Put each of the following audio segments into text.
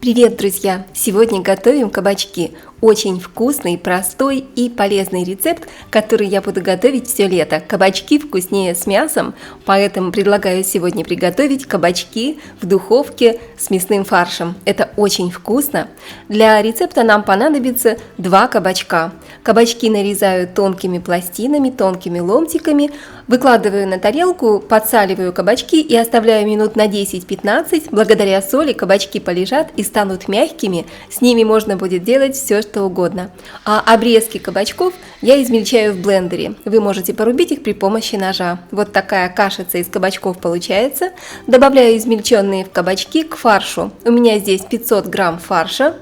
Привет, друзья! Сегодня готовим кабачки. Очень вкусный, простой и полезный рецепт, который я буду готовить все лето. Кабачки вкуснее с мясом, поэтому предлагаю сегодня приготовить кабачки в духовке с мясным фаршем. Это очень вкусно. Для рецепта нам понадобится 2 кабачка. Кабачки нарезаю тонкими пластинами, тонкими ломтиками, выкладываю на тарелку, подсаливаю кабачки и оставляю минут на 10-15. Благодаря соли кабачки полежат и станут мягкими, с ними можно будет делать все, что угодно. А обрезки кабачков я измельчаю в блендере. Вы можете порубить их при помощи ножа. Вот такая кашица из кабачков получается. Добавляю измельченные в кабачки к фаршу. У меня здесь 500 грамм фарша.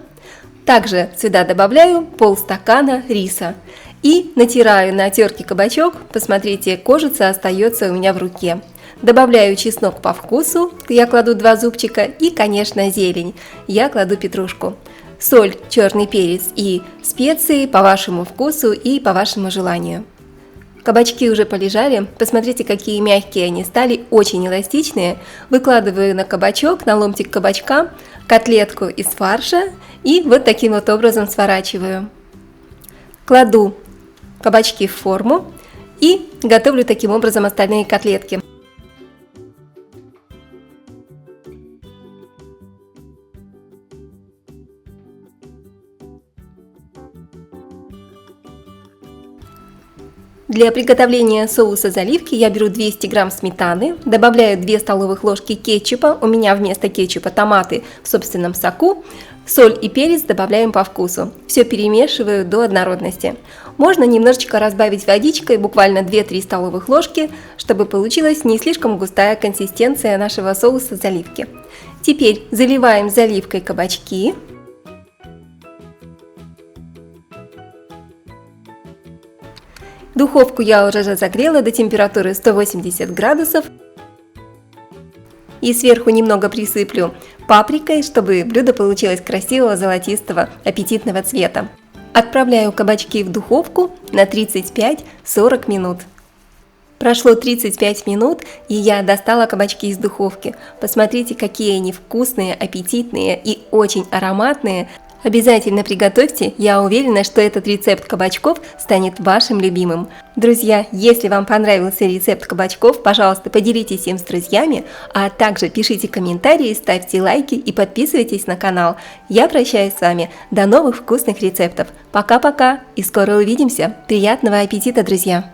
Также сюда добавляю полстакана риса. И натираю на терке кабачок. Посмотрите, кожица остается у меня в руке. Добавляю чеснок по вкусу, я кладу 2 зубчика, и, конечно, зелень, я кладу петрушку. Соль, черный перец и специи по вашему вкусу и по вашему желанию. Кабачки уже полежали, посмотрите, какие мягкие они стали, очень эластичные. Выкладываю на кабачок, на ломтик кабачка, котлетку из фарша и вот таким вот образом сворачиваю. Кладу кабачки в форму и готовлю таким образом остальные котлетки. Для приготовления соуса заливки я беру 200 грамм сметаны, добавляю 2 столовых ложки кетчупа, у меня вместо кетчупа томаты в собственном соку, соль и перец добавляем по вкусу. Все перемешиваю до однородности. Можно немножечко разбавить водичкой, буквально 2-3 столовых ложки, чтобы получилась не слишком густая консистенция нашего соуса заливки. Теперь заливаем заливкой кабачки. Духовку я уже разогрела до температуры 180 градусов. И сверху немного присыплю паприкой, чтобы блюдо получилось красивого, золотистого, аппетитного цвета. Отправляю кабачки в духовку на 35-40 минут. Прошло 35 минут, и я достала кабачки из духовки. Посмотрите, какие они вкусные, аппетитные и очень ароматные. Обязательно приготовьте, я уверена, что этот рецепт кабачков станет вашим любимым. Друзья, если вам понравился рецепт кабачков, пожалуйста, поделитесь им с друзьями, а также пишите комментарии, ставьте лайки и подписывайтесь на канал. Я прощаюсь с вами, до новых вкусных рецептов. Пока-пока и скоро увидимся. Приятного аппетита, друзья!